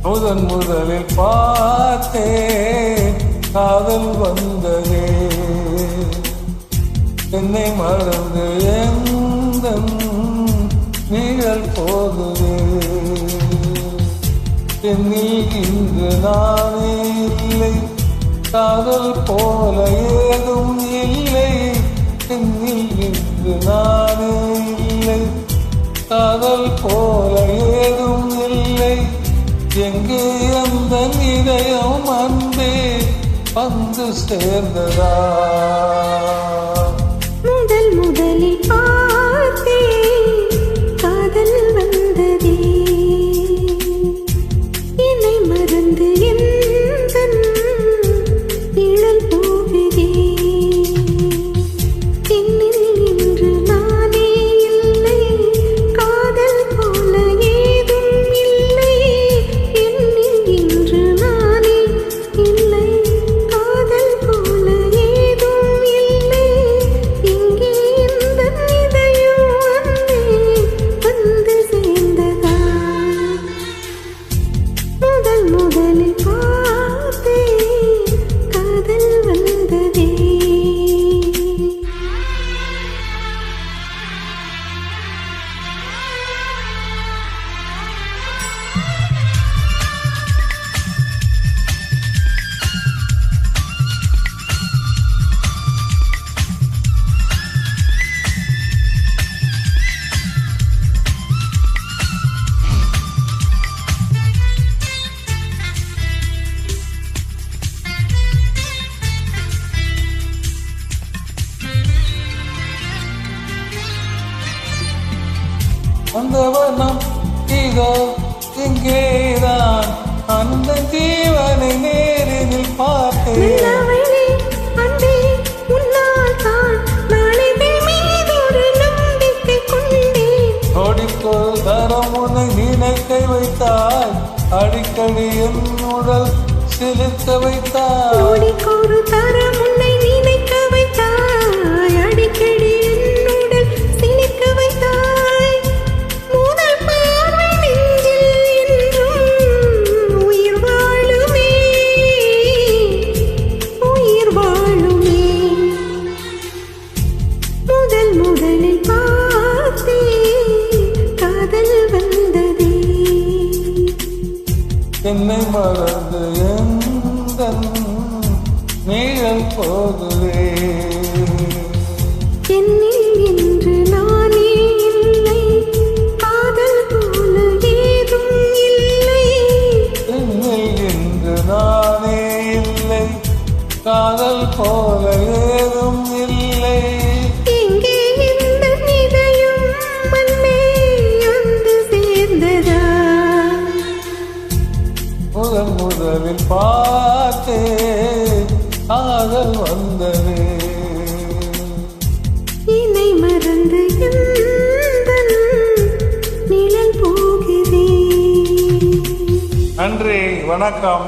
முதலில் பார்த்தேன் காதல் வந்ததே, என்னை மறந்து எந்த நிழல் போகுதே. என்னில் இன்று நானே இல்லை, காதல் போல ஏதும் இல்லை. என்னில் இன்று நானே இல்லை, காதல் போல ஏதும் இல்லை. எங்கே அந்த இதயம் அன்பே வந்து சேர்ந்ததா? முதலில் பார்த்தே காதல் வந்ததே, என்னை மறந்து எந்த நிழல் போகுதே. என்னில் இன்று நானே இல்லை, காதல் போல ஏதும் இல்லை. என்னில் இன்று நானே இல்லை, காதல் போல ஏதும் இல்லை. இங்கே இந்த இதயம் அன்பே வந்து சேர்ந்ததா? முதலில் பார்த்தே காதல் வந்ததே. அந்த வனம் இதோ இங்கேதான், அந்த ஜீவனை நேரில் பார்த்தேன். கோடிக்கோள் தரம் உன்னை நினைக்க வைத்தாய், அடிக்கடி என் உடல் சிலிர்க்க வைத்தாய். கோடிக்கோடு தரம் உன்னை நினைக்க வைத்தாய், அடிக்கடி என் உடல் சிலிர்க்க வைத்தாய். முதல் பார்வை நெஞ்சில் என்றும் உயிர் வாழுமே, உயிர் வாழுமே. முதலில் பார்த்தே காதல் வந்ததே, என்னை மறந்து எந்த நிழல் போகுதே. என்னில் இன்று நானே இல்லை, காதல் போல ஏதும் இல்லை. என்னில் இன்று நானே இல்லை, காதல் போல ஏதும் இல்லை. எங்கே இந்த இதயம் அன்பே வந்து சேர்ந்ததா? முதலில் பார்த்தே காதல் வந்ததே, என்னை மறந்து எந்த நிழல் போகுதே. நன்றி, வணக்கம்.